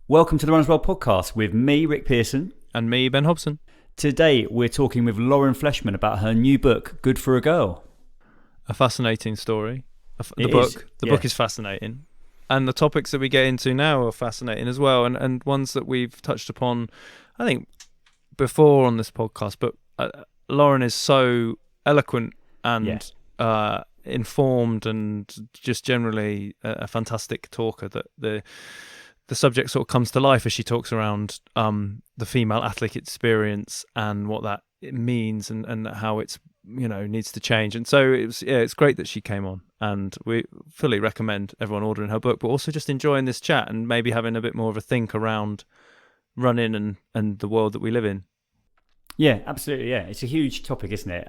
Welcome to the Runners World podcast with me, Rick Pearson. And me, Ben Hobson. Today we're talking with Lauren Fleshman about her new book, Good for a Girl. A fascinating story. The book is fascinating. And the topics that we get into now are fascinating as well, and ones that we've touched upon, I think, before on this podcast. But Lauren is so eloquent and informed and just generally a fantastic talker that the subject sort of comes to life as she talks around the female athlete experience and what that it means and how it's needs to change. And so it's great that she came on, and we fully recommend everyone ordering her book, but also just enjoying this chat and maybe having a bit more of a think around running and the world that we live in. Yeah, absolutely. Yeah, it's a huge topic, isn't it?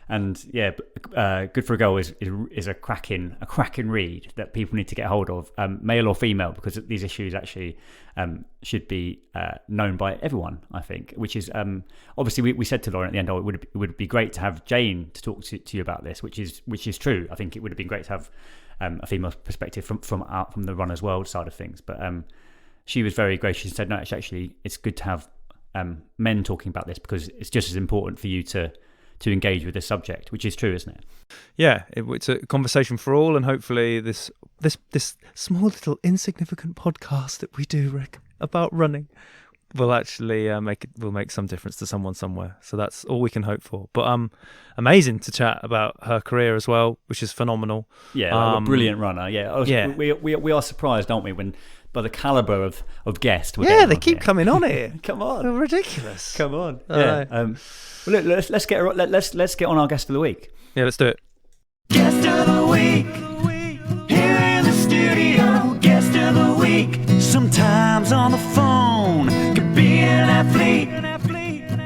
Good for a Girl is a cracking read that people need to get hold of, male or female, because these issues actually should be known by everyone, I think. Which is obviously we said to Lauren at the end, it would be great to have Jane to talk to you about this, which is true. I think it would have been great to have a female perspective from the runner's world side of things. But she was very gracious and said, no, actually it's good to have men talking about this, because it's just as important for you to engage with this subject, which is true, isn't it? Yeah, it's a conversation for all, and hopefully this small little insignificant podcast that we do, Rick, about running will actually make some difference to someone somewhere. So that's all we can hope for. But amazing to chat about her career as well, which is phenomenal. Yeah, a brilliant runner. Yeah, we are surprised, aren't we, when by the caliber of guest. They keep coming on here. Come on, they're ridiculous. Come on. Yeah. Well, look, let's get on our guest of the week. Yeah, let's do it. Guest of the week, here in the studio. Guest of the week, sometimes on the phone. Could be an athlete,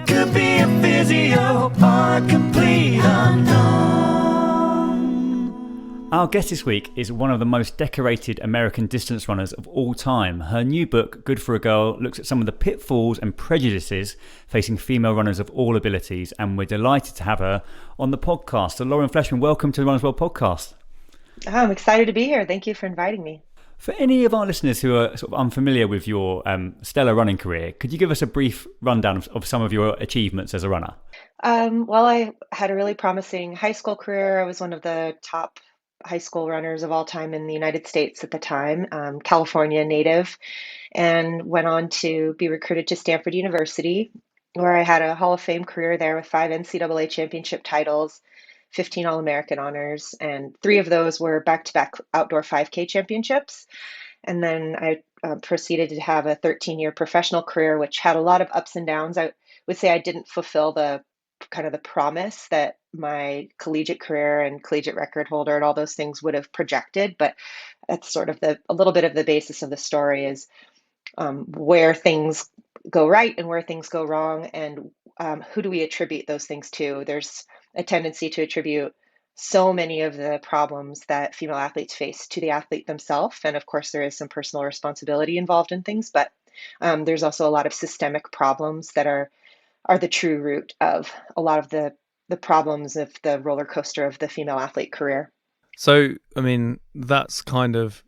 could be a physio, or a complete unknown. Our guest this week is one of the most decorated American distance runners of all time. Her new book, Good for a Girl, looks at some of the pitfalls and prejudices facing female runners of all abilities, and we're delighted to have her on the podcast. So Lauren Fleshman, welcome to the Runners World podcast. I'm excited to be here. Thank you for inviting me. For any of our listeners who are sort of unfamiliar with your stellar running career, could you give us a brief rundown of some of your achievements as a runner? Well, I had a really promising high school career. I was one of the top high school runners of all time in the United States at the time, California native, and went on to be recruited to Stanford University, where I had a Hall of Fame career there with 5 NCAA championship titles, 15 All-American honors, and 3 of those were back-to-back outdoor 5K championships. And then I proceeded to have a 13-year professional career, which had a lot of ups and downs. I would say I didn't fulfill the promise that my collegiate career and collegiate record holder and all those things would have projected, but that's sort of a little bit of the basis of the story is where things go right and where things go wrong, and who do we attribute those things to. There's a tendency to attribute so many of the problems that female athletes face to the athlete themselves, and of course there is some personal responsibility involved in things, but there's also a lot of systemic problems that are the true root of a lot of the problems of the roller coaster of the female athlete career. So, I mean, that's kind of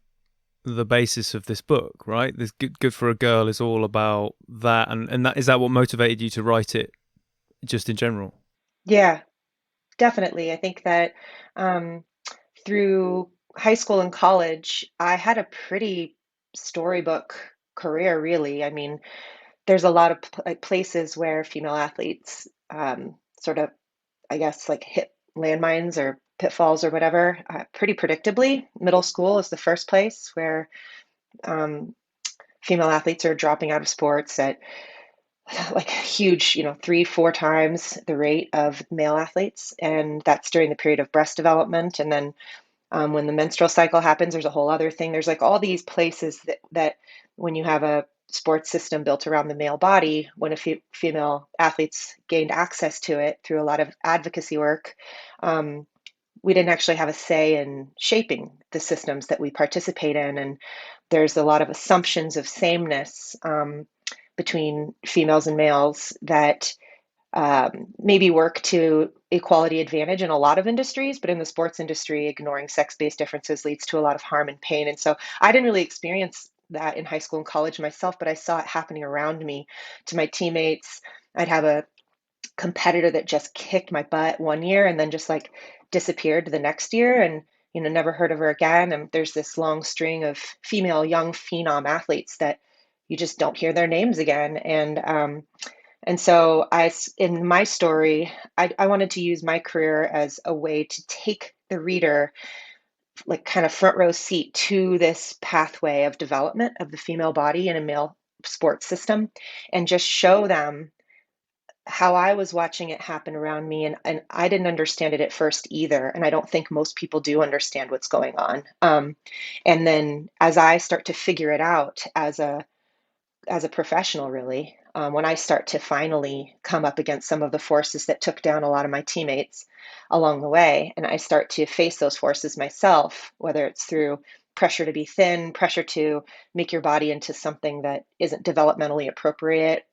the basis of this book, right? This Good for a Girl is all about that, and that is that what motivated you to write it, just in general? Yeah, definitely. I think that through high school and college, I had a pretty storybook career, really. I mean, there's a lot of places where female athletes sort of, I guess, like hit landmines or pitfalls or whatever, pretty predictably. Middle school is the first place where female athletes are dropping out of sports at like huge, 3-4 times the rate of male athletes. And that's during the period of breast development. And then when the menstrual cycle happens, there's a whole other thing. There's like all these places that when you have a sports system built around the male body, when female athletes gained access to it through a lot of advocacy work, we didn't actually have a say in shaping the systems that we participate in. And there's a lot of assumptions of sameness between females and males that maybe work to equality advantage in a lot of industries, but in the sports industry, ignoring sex-based differences leads to a lot of harm and pain. And so I didn't really experience that in high school and college myself, but I saw it happening around me to my teammates. I'd have a competitor that just kicked my butt one year and then just like disappeared the next year, and never heard of her again. And there's this long string of female young phenom athletes that you just don't hear their names again. And so in my story, I wanted to use my career as a way to take the reader like kind of front row seat to this pathway of development of the female body in a male sports system, and just show them how I was watching it happen around me. And I didn't understand it at first either. And I don't think most people do understand what's going on. And then as I start to figure it out as a professional, really, when I start to finally come up against some of the forces that took down a lot of my teammates along the way, and I start to face those forces myself, whether it's through pressure to be thin, pressure to make your body into something that isn't developmentally appropriate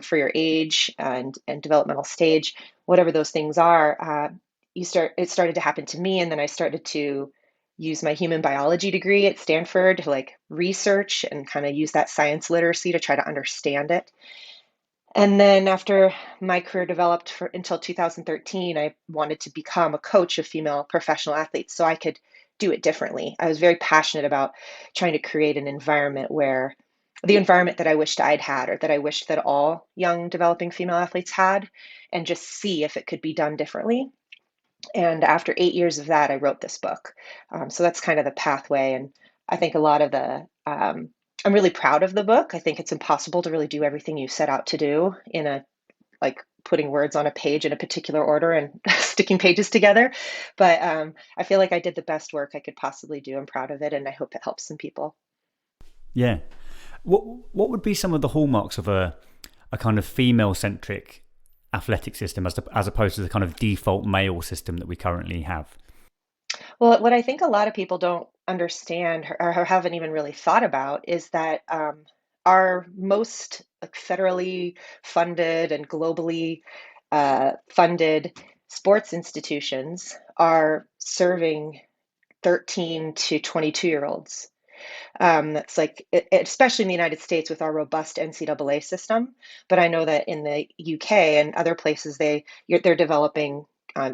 for your age and developmental stage, whatever those things are, it started to happen to me, and then I started to use my human biology degree at Stanford to like research and kind of use that science literacy to try to understand it. And then after my career developed until 2013, I wanted to become a coach of female professional athletes so I could do it differently. I was very passionate about trying to create an environment where the environment that I wished I'd had, or that I wished that all young developing female athletes had, and just see if it could be done differently. And after 8 years of that, I wrote this book. So that's kind of the pathway. And I think a lot of I'm really proud of the book. I think it's impossible to really do everything you set out to do in like putting words on a page in a particular order and sticking pages together. But I feel like I did the best work I could possibly do. I'm proud of it, and I hope it helps some people. Yeah. What would be some of the hallmarks of a kind of female centric athletic system as opposed to the kind of default male system that we currently have? Well, what I think a lot of people don't understand or haven't even really thought about is that our most like federally funded and globally funded sports institutions are serving 13 to 22-year-olds. That's like, especially in the United States with our robust NCAA system. But I know that in the UK and other places, they're developing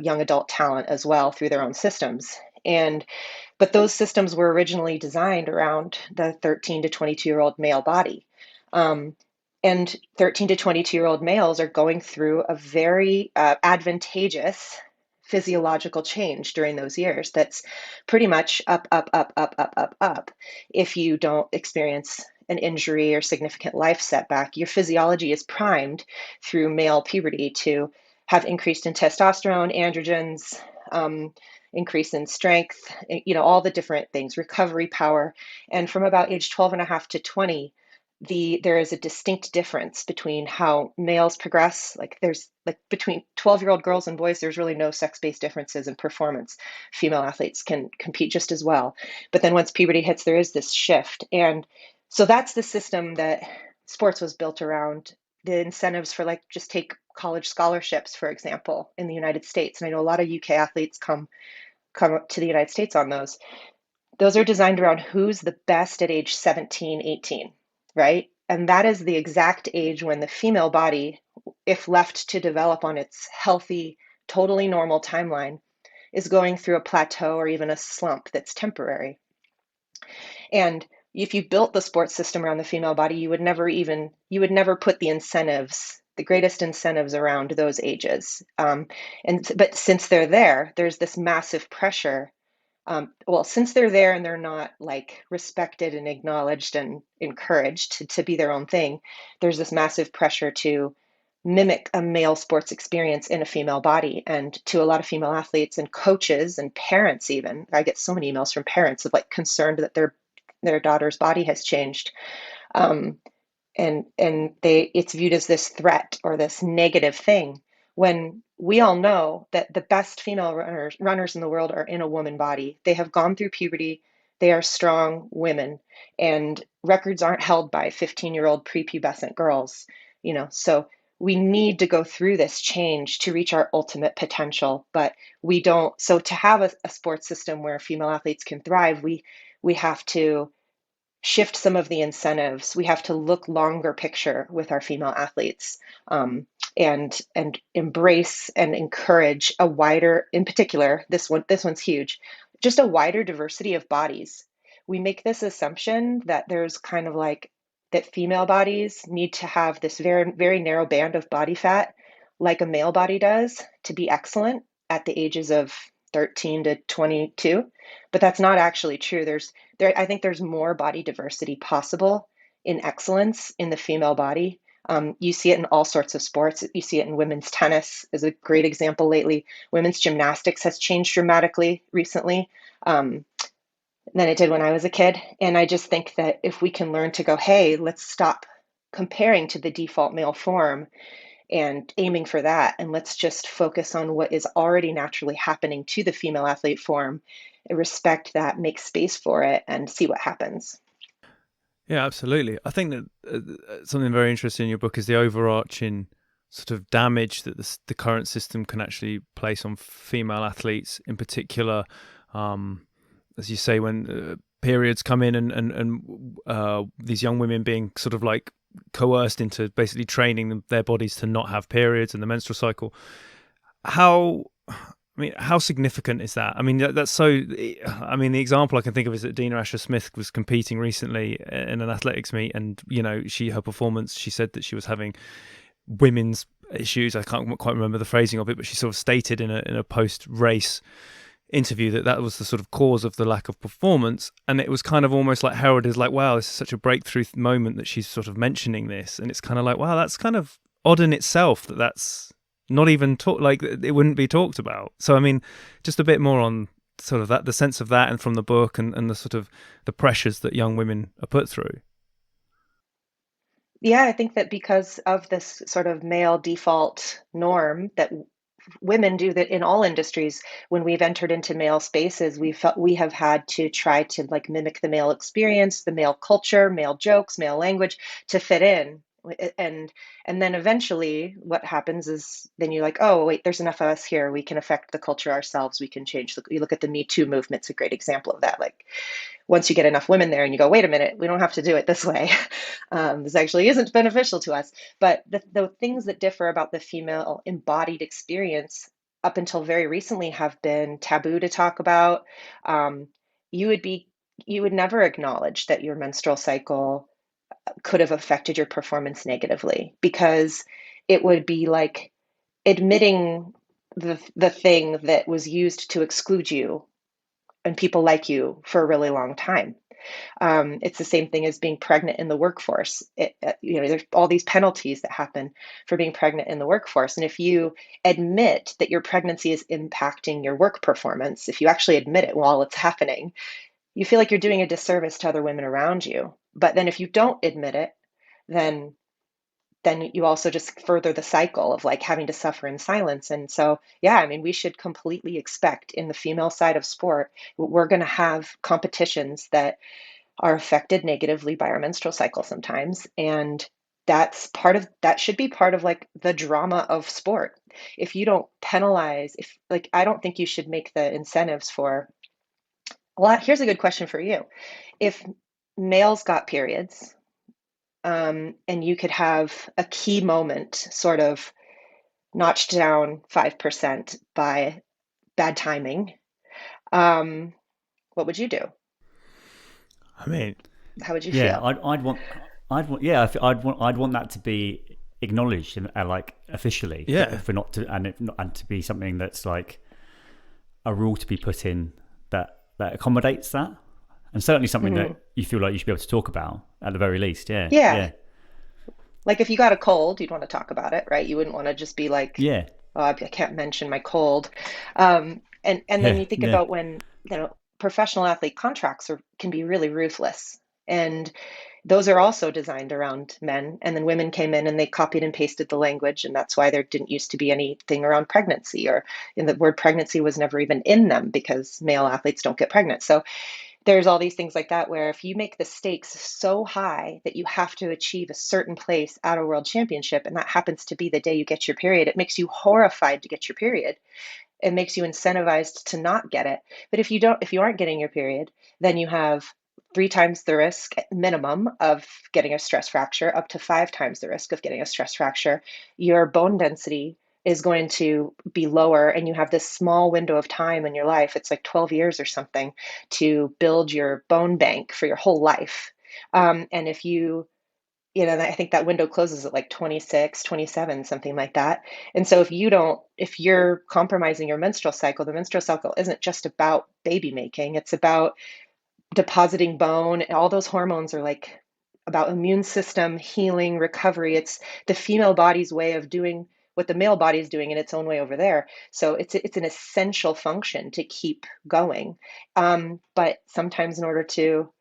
young adult talent as well through their own systems. But those systems were originally designed around the 13 to 22-year-old male body. Um, and 13 to 22-year-old males are going through a very advantageous physiological change during those years. That's pretty much up, up, up, up, up, up, up. If you don't experience an injury or significant life setback, your physiology is primed through male puberty to have increased in testosterone, androgens, increase in strength, all the different things, recovery power. And from about age 12 and a half to 20, there is a distinct difference between how males progress. Like there's like between 12-year-old girls and boys, there's really no sex-based differences in performance. Female athletes can compete just as well. But then once puberty hits, there is this shift. And so that's the system that sports was built around. The incentives for, like, just take college scholarships, for example, in the United States. And I know a lot of UK athletes come to the United States on those. Those are designed around who's the best at age 17, 18, right? And that is the exact age when the female body, if left to develop on its healthy, totally normal timeline, is going through a plateau or even a slump that's temporary. And if you built the sports system around the female body, you would never put the greatest incentives around those ages. But since they're there, there's this massive pressure. Since they're there and they're not like respected and acknowledged and encouraged to be their own thing, there's this massive pressure to mimic a male sports experience in a female body. And to a lot of female athletes and coaches and parents, even, I get so many emails from parents of like concerned that their daughter's body has changed. And it's viewed as this threat or this negative thing, when we all know that the best female runners in the world are in a woman body. They have gone through puberty. They are strong women, and records aren't held by 15-year-old prepubescent girls, so we need to go through this change to reach our ultimate potential, but we don't. So to have a sports system where female athletes can thrive, we have to shift some of the incentives. We have to look longer picture with our female athletes, and embrace and encourage a wider, in particular, this one's huge, just a wider diversity of bodies. We make this assumption that there's kind of like that female bodies need to have this very, very narrow band of body fat like a male body does to be excellent at the ages of 13 to 22, but that's not actually true. I think there's more body diversity possible in excellence in the female body. You see it in all sorts of sports. You see it in women's tennis is a great example lately. Women's gymnastics has changed dramatically recently, than it did when I was a kid. And I just think that if we can learn to go, hey, let's stop comparing to the default male form and aiming for that, and let's just focus on what is already naturally happening to the female athlete form, respect that, make space for it, and see what happens. Yeah, absolutely. I think that something very interesting in your book is the overarching sort of damage that the current system can actually place on female athletes, in particular, as you say, when periods come in and these young women being sort of like coerced into basically training their bodies to not have periods and the menstrual cycle. How significant is that? I mean, that's so. I mean, the example I can think of is that Dina Asher-Smith was competing recently in an athletics meet, and her performance. She said that she was having women's issues. I can't quite remember the phrasing of it, but she sort of stated in a post-race interview that was the sort of cause of the lack of performance, and it was kind of almost like heralded as like, wow, this is such a breakthrough moment that she's sort of mentioning this, and it's kind of like, wow, that's kind of odd in itself that's not even like it wouldn't be talked about. So I mean, just a bit more on sort of that, the sense of that, and from the book, and the sort of the pressures that young women are put through. Yeah, I think that because of this sort of male default norm that women do that in all industries, when we've entered into male spaces, we have had to try to like mimic the male experience, the male culture, male jokes, male language to fit in. And then eventually what happens is then you're like, oh wait, there's enough of us here, we can affect the culture ourselves, we can change you look at the Me Too movement. It's a great example of that. Like once you get enough women there and you go, wait a minute, we don't have to do it this way. This actually isn't beneficial to us. But the things that differ about the female embodied experience up until very recently have been taboo to talk about. Um, you would be you would never acknowledge that your menstrual cycle could have affected your performance negatively, because it would be like admitting the thing that was used to exclude you and people like you for a really long time. It's the same thing as being pregnant in the workforce. There's all these penalties that happen for being pregnant in the workforce. And if you admit that your pregnancy is impacting your work performance, if you actually admit it while it's happening, you feel like you're doing a disservice to other women around you. But then if you don't admit it, then you also just further the cycle of like having to suffer in silence. And so, yeah, I mean, we should completely expect in the female side of sport, we're going to have competitions that are affected negatively by our menstrual cycle sometimes. And that should be part of like the drama of sport. If you don't penalize, if like, I don't think you should make the incentives for a lot. Here's a good question for you. If males got periods, and you could have a key moment sort of notched down 5% by bad timing, what would you do? I mean, how would you yeah, feel? I'd want that to be acknowledged and like officially, for not to and to be something that's like a rule to be put in that accommodates that, and certainly something that you feel like you should be able to talk about at the very least. Yeah. Like if you got a cold, you'd want to talk about it, right? You wouldn't want to just be like, yeah, oh, I can't mention my cold. And then you think about when, professional athlete contracts can be really ruthless. And those are also designed around men. And then women came in and they copied and pasted the language. And that's why there didn't used to be anything around pregnancy, or in the word pregnancy was never even in them, because male athletes don't get pregnant. So there's all these things like that, where if you make the stakes so high that you have to achieve a certain place at a world championship, and that happens to be the day you get your period, it makes you horrified to get your period. It makes you incentivized to not get it. But if you aren't getting your period, then you have 3 times the risk minimum of getting a stress fracture, up to 5 times the risk of getting a stress fracture. Your bone density is going to be lower, and you have this small window of time in your life. It's like 12 years or something to build your bone bank for your whole life. And if I think that window closes at like 26, 27, something like that. And so if you're compromising your menstrual cycle, the menstrual cycle isn't just about baby making, it's about depositing bone. All those hormones are like about immune system, healing, recovery. It's the female body's way of doing what the male body is doing in its own way over there. So it's an essential function to keep going. But sometimes in order to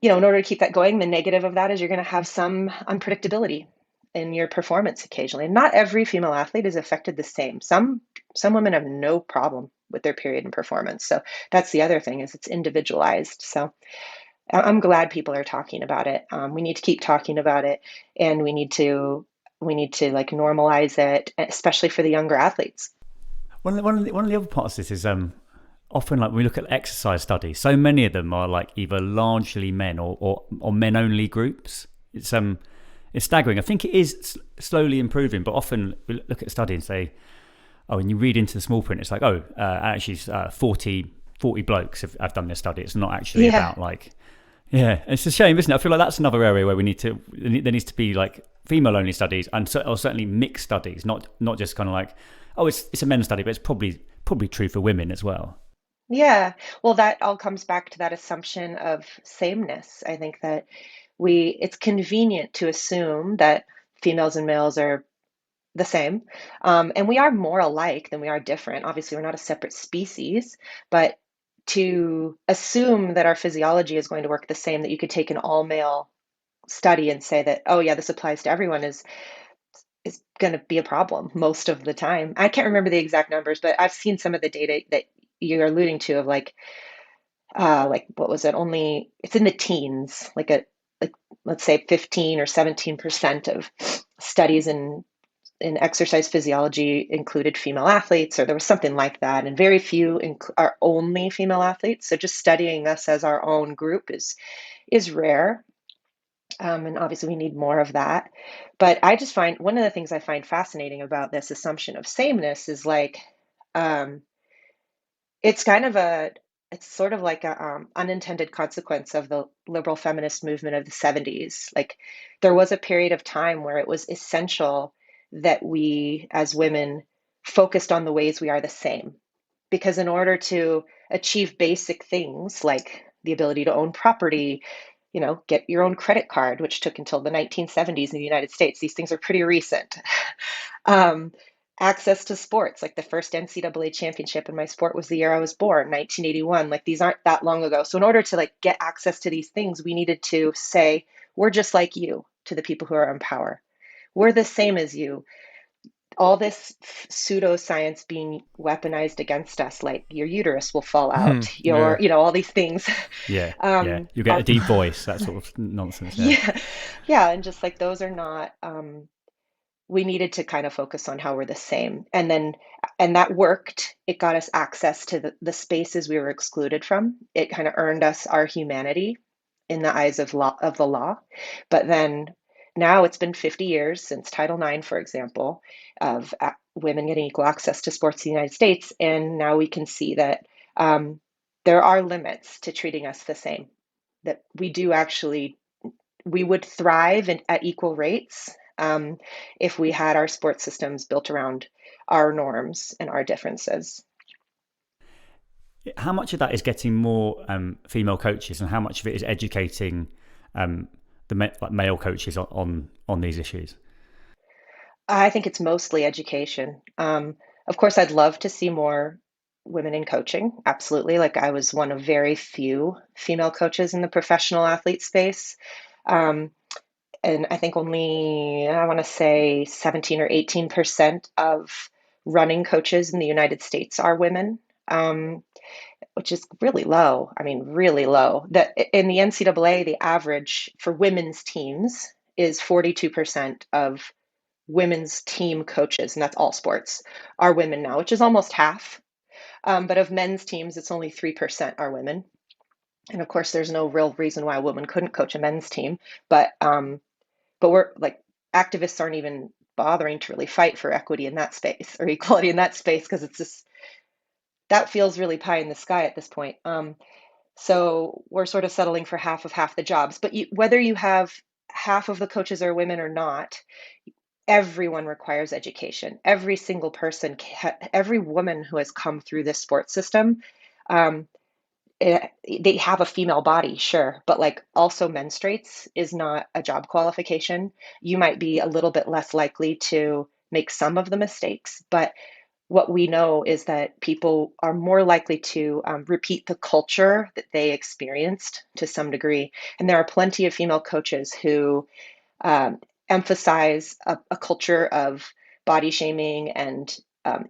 keep that going, the negative of that is you're going to have some unpredictability in your performance occasionally. Not every female athlete is affected the same. Some women have no problem with their period and performance. So that's the other thing, is it's individualized. So I'm glad people are talking about it. We need to keep talking about it, and we need to like normalize it, especially for the younger athletes. One of the other parts of this is often, like, when we look at exercise studies, so many of them are like either largely men or men only groups. It's staggering. I think it is slowly improving, but often we look at a study and say, oh, and you read into the small print, it's like, oh, actually 40 blokes have done this study. It's not actually about like, yeah, it's a shame, isn't it? I feel like that's another area where there needs to be like female only studies, and or certainly mixed studies, not just kind of like, oh, it's a men's study, but it's probably true for women as well. Yeah. Well, that all comes back to that assumption of sameness. I think that it's convenient to assume that females and males are the same. And we are more alike than we are different. Obviously, we're not a separate species, but to assume that our physiology is going to work the same, that you could take an all male study and say that, oh, yeah, this applies to everyone, is going to be a problem most of the time. I can't remember the exact numbers, but I've seen some of the data that you're alluding to, of like what was it? Only it's in the teens, like let's say 15 or 17% of studies in exercise physiology included female athletes, or there was something like that, and very few are only female athletes. So just studying us as our own group is rare. And obviously we need more of that. But I just find one of the things I find fascinating about this assumption of sameness is like, um, it's kind of it's sort of like a unintended consequence of the liberal feminist movement of the 70s. Like, there was a period of time where it was essential that we as women focused on the ways we are the same. Because in order to achieve basic things like the ability to own property, get your own credit card, which took until the 1970s in the United States. These things are pretty recent. um, Access to sports, like the first NCAA championship in my sport was the year I was born, 1981. Like, these aren't that long ago. So in order to like get access to these things, we needed to say, we're just like you, to the people who are in power. We're the same as you. All this pseudoscience being weaponized against us, like your uterus will fall out, Yeah. all these things. Yeah, you get a deep voice, that sort of nonsense. Yeah, yeah, and just like those are not. We needed to kind of focus on how we're the same, and that worked. It got us access to the spaces we were excluded from. It kind of earned us our humanity in the eyes of the law. But then now it's been 50 years since Title IX, for example, of women getting equal access to sports in the United States, and now we can see that there are limits to treating us the same. That we would thrive at equal rates if we had our sports systems built around our norms and our differences. How much of that is getting more female coaches, and how much of it is educating the male coaches on these issues? I think it's mostly education. Of course, I'd love to see more women in coaching. Absolutely. Like, I was one of very few female coaches in the professional athlete space. Um, and I think only, I want to say 17 or 18% of running coaches in the United States are women, which is really low. I mean, really low. That in the NCAA, the average for women's teams is 42% of women's team coaches, and that's all sports, are women now, which is almost half. But of men's teams, it's only 3% are women. And of course, there's no real reason why a woman couldn't coach a men's team, but we're like, activists aren't even bothering to really fight for equity in that space or equality in that space, because it's just, that feels really pie in the sky at this point. So we're sort of settling for half of half the jobs. But whether you have half of the coaches are women or not, everyone requires education. Every single person, every woman who has come through this sports system, um, they have a female body, sure, but like also menstruates is not a job qualification. You might be a little bit less likely to make some of the mistakes, but what we know is that people are more likely to repeat the culture that they experienced to some degree. And there are plenty of female coaches who um, emphasize a culture of body shaming and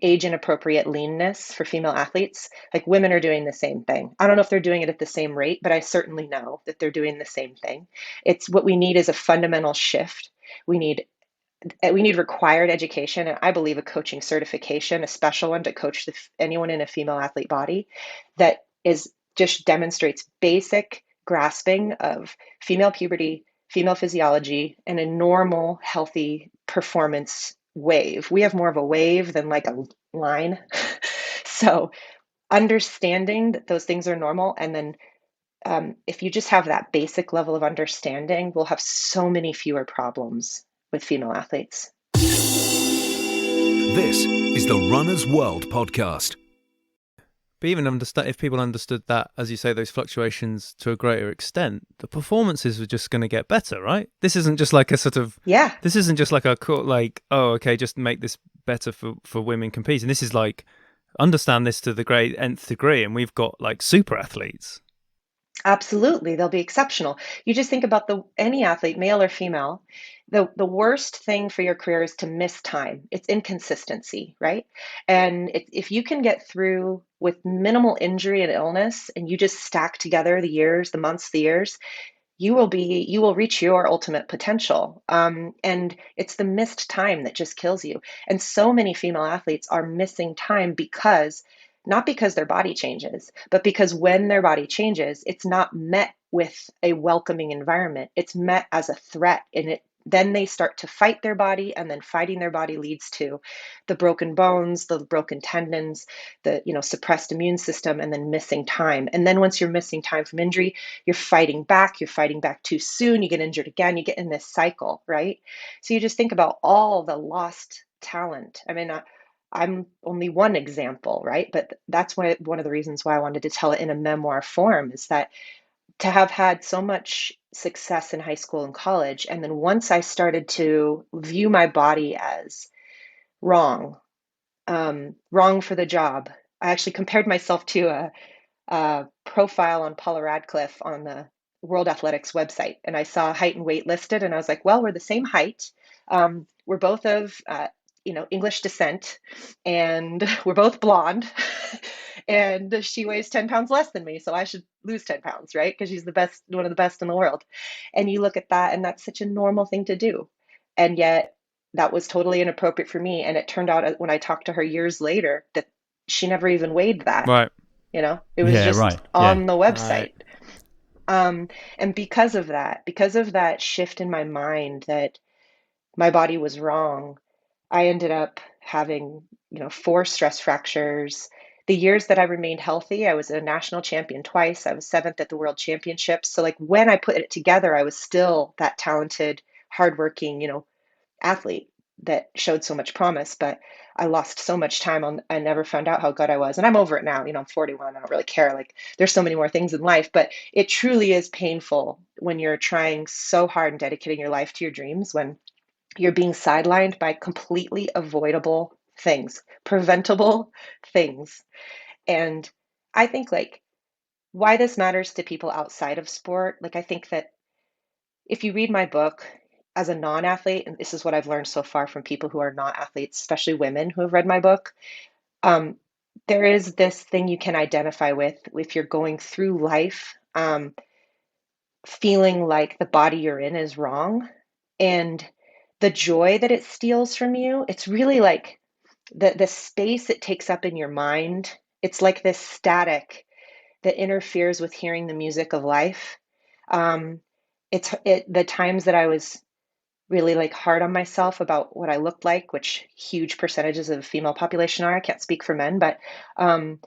age inappropriate leanness for female athletes. Like, women are doing the same thing. I don't know if they're doing it at the same rate, but I certainly know that they're doing the same thing. It's what we need is a fundamental shift. We need we need required education, and I believe a coaching certification, a special one to coach anyone in a female athlete body, that is just demonstrates basic grasping of female puberty, female physiology, and a normal, healthy performance wave. We have more of a wave than like a line. So understanding that those things are normal, and then if you just have that basic level of understanding, we'll have so many fewer problems with female athletes. This is the Runner's World podcast. But even understand, if people understood that, as you say, those fluctuations to a greater extent, the performances were just going to get better, right? This isn't just like a sort of, this isn't just like a like, oh, okay, just make this better for women competing. This is like, understand this to the great nth degree, and we've got like super athletes. Absolutely, they'll be exceptional. You just think about any athlete, male or female, the worst thing for your career is to miss time. It's inconsistency, right? And if you can get through with minimal injury and illness, and you just stack together the years, the months, the years, you will reach your ultimate potential. And it's the missed time that just kills you. And so many female athletes are missing time because, not because their body changes, but because when their body changes, it's not met with a welcoming environment. It's met as a threat, and then they start to fight their body, and then fighting their body leads to the broken bones, the broken tendons, the suppressed immune system, and then missing time. And then once you're missing time from injury, you're fighting back too soon, you get injured again, you get in this cycle, right? So you just think about all the lost talent. I mean, I'm only one example, right? But that's one of the reasons why I wanted to tell it in a memoir form, is that to have had so much success in high school and college, and then once I started to view my body as wrong, wrong for the job, I actually compared myself to a profile on Paula Radcliffe on the World Athletics website, and I saw height and weight listed, and I was like, well, we're the same height. We're both of English descent, and we're both blonde. And she weighs 10 pounds less than me, so I should lose 10 pounds, right? Because she's one of the best in the world. And you look at that, and that's such a normal thing to do. And yet that was totally inappropriate for me. And it turned out, when I talked to her years later, that she never even weighed that. Right. It was just on the website. Right. And because of that shift in my mind that my body was wrong, I ended up having, 4 stress fractures. The years that I remained healthy, I was a national champion twice. I was 7th at the World Championships. So like, when I put it together, I was still that talented, hardworking, athlete that showed so much promise, but I lost so much time I never found out how good I was. And I'm over it now. I'm 41. I don't really care. Like, there's so many more things in life, but it truly is painful when you're trying so hard and dedicating your life to your dreams, when you're being sidelined by completely avoidable things, preventable things. And I think, like, why this matters to people outside of sport, like, I think that if you read my book as a non-athlete, and this is what I've learned so far from people who are not athletes, especially women who have read my book, there is this thing you can identify with if you're going through life feeling like the body you're in is wrong, and the joy that it steals from you. It's really like the space it takes up in your mind. It's like this static that interferes with hearing the music of life. Um, the times that I was really like hard on myself about what I looked like, which huge percentages of the female population are. I can't speak for men, but um,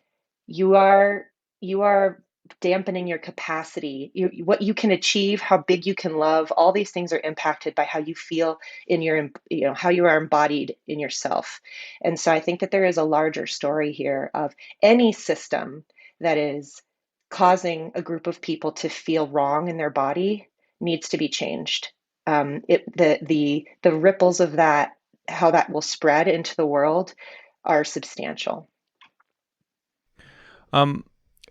you are you are dampening your capacity. What you can achieve, how big you can love, all these things are impacted by how you feel in your, how you are embodied in yourself. And so I think that there is a larger story here of any system that is causing a group of people to feel wrong in their body needs to be changed. The ripples of that, how that will spread into the world, are substantial.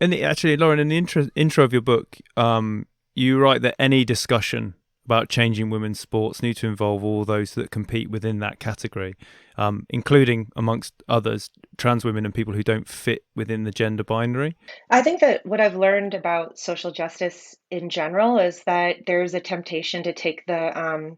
Actually, Lauren, in the intro of your book, you write that any discussion about changing women's sports need to involve all those that compete within that category, including, amongst others, trans women and people who don't fit within the gender binary. I think that what I've learned about social justice in general is that there's a temptation to take the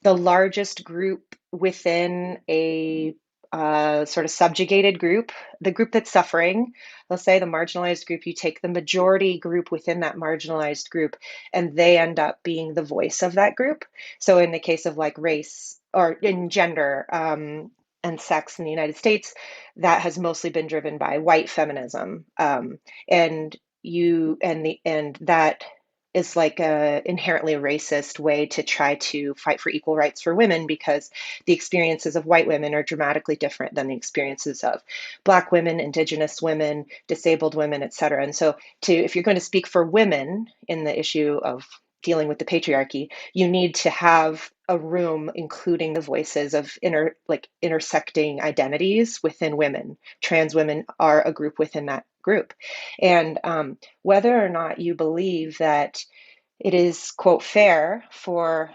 largest group within a sort of subjugated group, the group that's suffering, let's say the marginalized group, you take the majority group within that marginalized group, and they end up being the voice of that group. So in the case of like race or in gender, and sex in the United States, that has mostly been driven by white feminism, and that is like a inherently racist way to try to fight for equal rights for women, because the experiences of white women are dramatically different than the experiences of Black women, Indigenous women, disabled women, et cetera. And so if you're going to speak for women in the issue of dealing with the patriarchy, you need to have a room including the voices of intersecting identities within women. Trans women are a group within that group. And whether or not you believe that it is, quote, fair for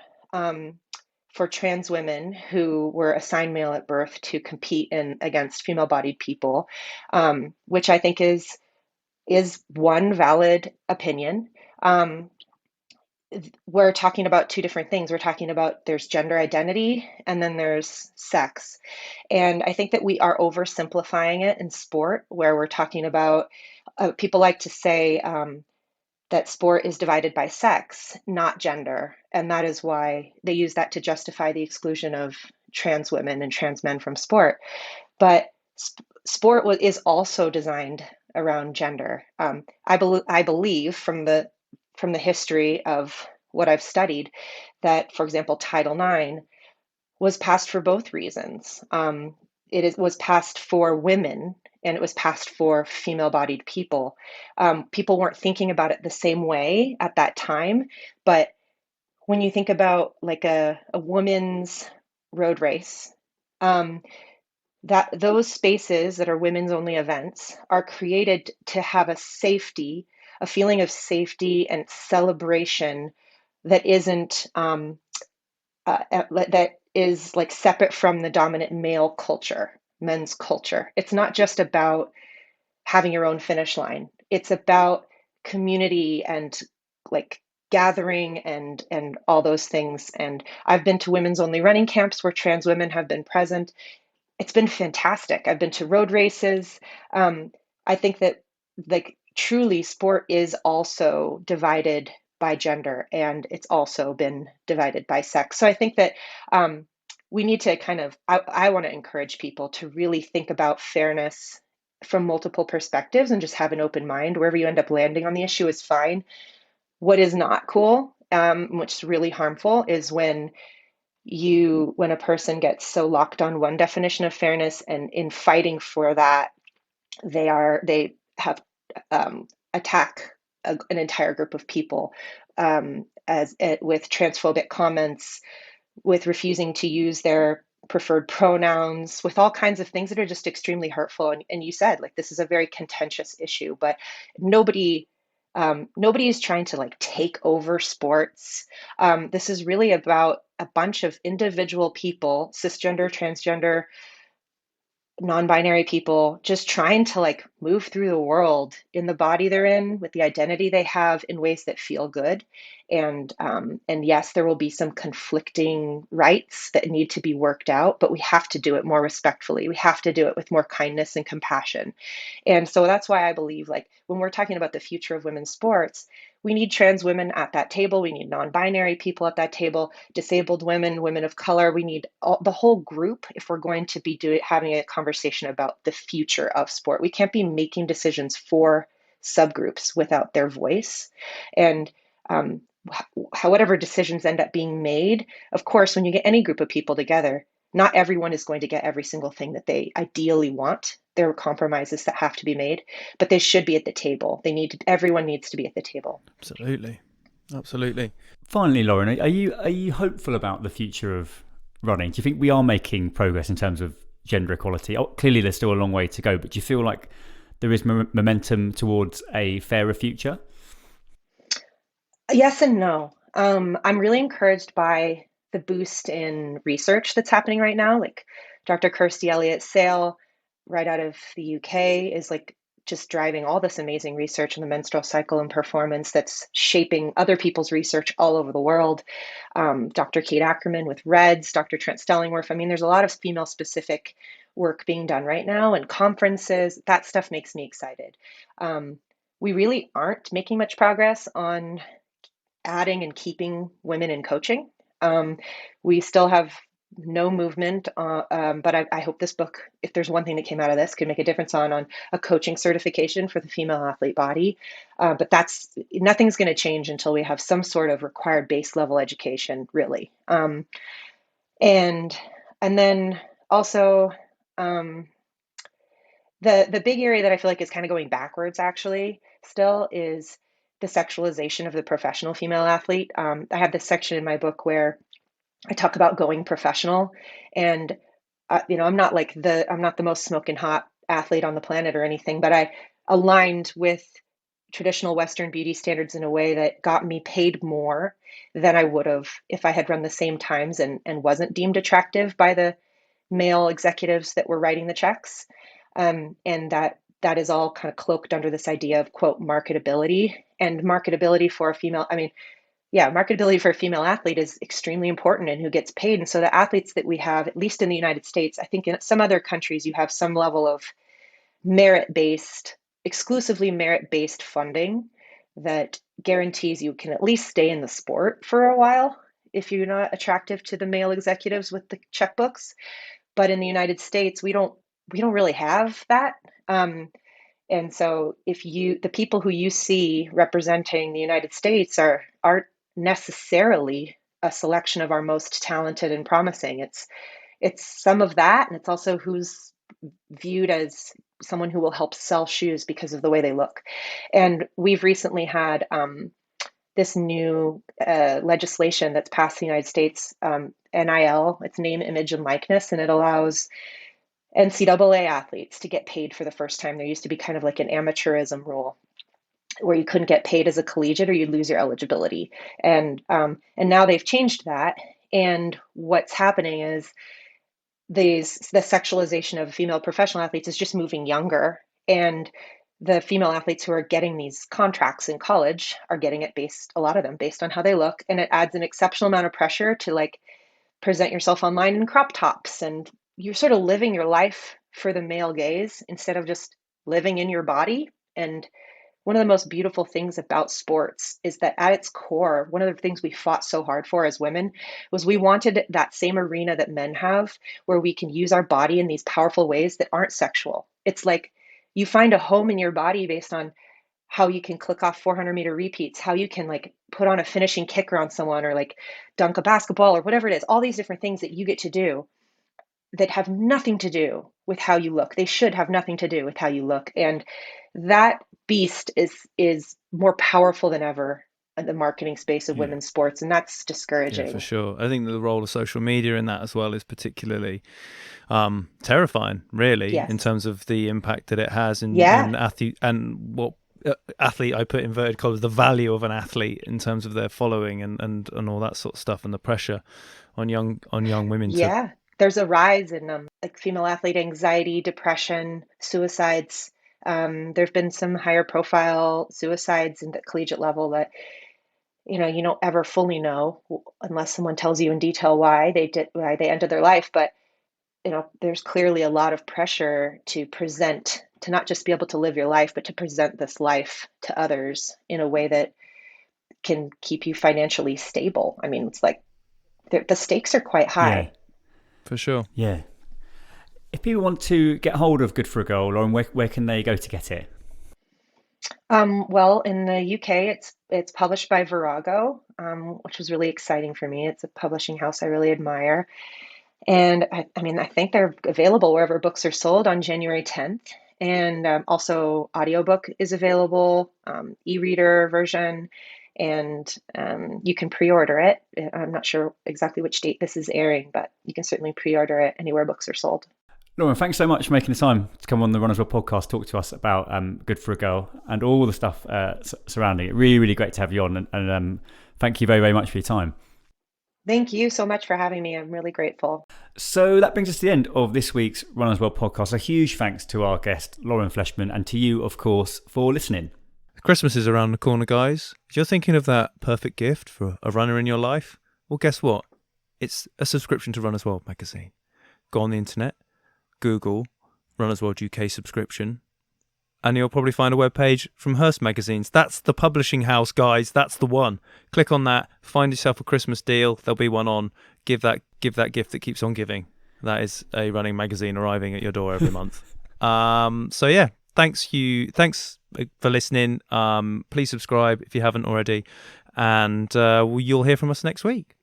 trans women who were assigned male at birth to compete against female-bodied people, which I think is one valid opinion. We're talking about two different things. We're talking about there's gender identity and then there's sex. And I think that we are oversimplifying it in sport, where we're talking about, people like to say that sport is divided by sex, not gender. And that is why they use that to justify the exclusion of trans women and trans men from sport. But sport is also designed around gender. I believe from the history of what I've studied that, for example, Title IX was passed for both reasons. Was passed for women and it was passed for female-bodied people. People weren't thinking about it the same way at that time, but when you think about like a woman's road race, that those spaces that are women's only events are created to have a feeling of safety and celebration that isn't that is like separate from the dominant male culture, men's culture. It's not just about having your own finish line. It's about community and like gathering and all those things. And I've been to women's only running camps where trans women have been present. It's been fantastic. I've been to road races. I think that like truly sport is also divided by gender and it's also been divided by sex. So I think that we need to I want to encourage people to really think about fairness from multiple perspectives and just have an open mind. Wherever you end up landing on the issue is fine. What is not cool, which is really harmful, is when a person gets so locked on one definition of fairness, and in fighting for that, they have attack an entire group of people, with transphobic comments, with refusing to use their preferred pronouns, with all kinds of things that are just extremely hurtful. And you said, like, this is a very contentious issue, but nobody is trying to like take over sports. This is really about a bunch of individual people, cisgender, transgender, non-binary people just trying to like move through the world in the body they're in with the identity they have in ways that feel good. And yes, there will be some conflicting rights that need to be worked out, but we have to do it more respectfully. We have to do it with more kindness and compassion. And so that's why I believe, like, when we're talking about the future of women's sports, we need trans women at that table. We need non-binary people at that table, disabled women, women of color. We need the whole group if we're going to be having a conversation about the future of sport. We can't be making decisions for subgroups without their voice. And whatever decisions end up being made, of course, when you get any group of people together, not everyone is going to get every single thing that they ideally want. There are compromises that have to be made, but they should be at the table. Everyone needs to be at the table. Absolutely. Finally, Lauren, are you hopeful about the future of running? Do you think we are making progress in terms of gender equality? Clearly, there's still a long way to go, but do you feel like there is momentum towards a fairer future? Yes and no. I'm really encouraged by the boost in research that's happening right now. Like Dr. Kirsty Elliott-Sale, right out of the UK, is like just driving all this amazing research in the menstrual cycle and performance that's shaping other people's research all over the world. Dr. Kate Ackerman with REDS, Dr. Trent Stellingwerf. I mean, there's a lot of female-specific work being done right now, and conferences. That stuff makes me excited. We really aren't making much progress on adding and keeping women in coaching. We still have no movement, but I hope this book, if there's one thing that came out of this, could make a difference on a coaching certification for the female athlete body. But nothing's going to change until we have some sort of required base level education, really. And then also the big area that I feel like is kind of going backwards actually still is the sexualization of the professional female athlete. I have this section in my book where I talk about going professional, and I'm not the most smoking hot athlete on the planet or anything, but I aligned with traditional Western beauty standards in a way that got me paid more than I would have if I had run the same times and wasn't deemed attractive by the male executives that were writing the checks. And that is all kind of cloaked under this idea of, quote, marketability. And marketability for a female, marketability for a female athlete is extremely important in who gets paid. And so the athletes that we have, at least in the United States, I think in some other countries, you have some level of exclusively merit-based funding that guarantees you can at least stay in the sport for a while if you're not attractive to the male executives with the checkbooks. But in the United States, we don't really have that. And so the people who you see representing the United States aren't necessarily a selection of our most talented and promising. It's some of that, and it's also who's viewed as someone who will help sell shoes because of the way they look. And we've recently had this new legislation that's passed in the United States, NIL, it's name, image, and likeness, and it allows NCAA athletes to get paid for the first time. There used to be kind of like an amateurism rule where you couldn't get paid as a collegiate or you'd lose your eligibility. And now they've changed that. And what's happening is the sexualization of female professional athletes is just moving younger. And the female athletes who are getting these contracts in college are getting it a lot of them based on how they look. And it adds an exceptional amount of pressure to like present yourself online in crop tops, and you're sort of living your life for the male gaze instead of just living in your body. And one of the most beautiful things about sports is that at its core, one of the things we fought so hard for as women was we wanted that same arena that men have, where we can use our body in these powerful ways that aren't sexual. It's like you find a home in your body based on how you can click off 400-meter repeats, how you can like put on a finishing kicker on someone or like dunk a basketball or whatever it is, all these different things that you get to do that have nothing to do with how you look. They should have nothing to do with how you look. And that beast is more powerful than ever in the marketing space of women's sports, and that's discouraging. Yeah, for sure. I think the role of social media in that as well is particularly terrifying, really, Yes. in terms of the impact that it has in athlete and what athlete, I put inverted commas, the value of an athlete in terms of their following and all that sort of stuff, and the pressure on young women. Yeah, there's a rise in like female athlete anxiety, depression, suicides. There have been some higher profile suicides in the collegiate level that, you don't ever fully know unless someone tells you in detail why they ended their life. But, there's clearly a lot of pressure to not just be able to live your life, but to present this life to others in a way that can keep you financially stable. I mean, it's like the stakes are quite high. Yeah, for sure. Yeah. If people want to get hold of Good for a Girl, Lauren, where can they go to get it? Well, in the UK, it's published by Virago, which was really exciting for me. It's a publishing house I really admire. And I mean, I think they're available wherever books are sold on January 10th. And also, audiobook is available, e-reader version, and you can pre-order it. I'm not sure exactly which date this is airing, but you can certainly pre-order it anywhere books are sold. Lauren, thanks so much for making the time to come on the Runners World podcast, talk to us about Good for a Girl and all the stuff surrounding it. Really, really great to have you on, and thank you very, very much for your time. Thank you so much for having me. I'm really grateful. So that brings us to the end of this week's Runners World podcast. A huge thanks to our guest, Lauren Fleshman, and to you, of course, for listening. Christmas is around the corner, guys. If you're thinking of that perfect gift for a runner in your life, well, guess what? It's a subscription to Runners World magazine. Go on the internet, Google Runners World UK subscription, and you'll probably find a webpage from Hearst Magazines. That's the publishing house, guys. That's the one. Click on that. Find yourself a Christmas deal. There'll be one on. Give that gift that keeps on giving. That is a running magazine arriving at your door every month. So yeah, thanks for listening. Please subscribe if you haven't already, and you'll hear from us next week.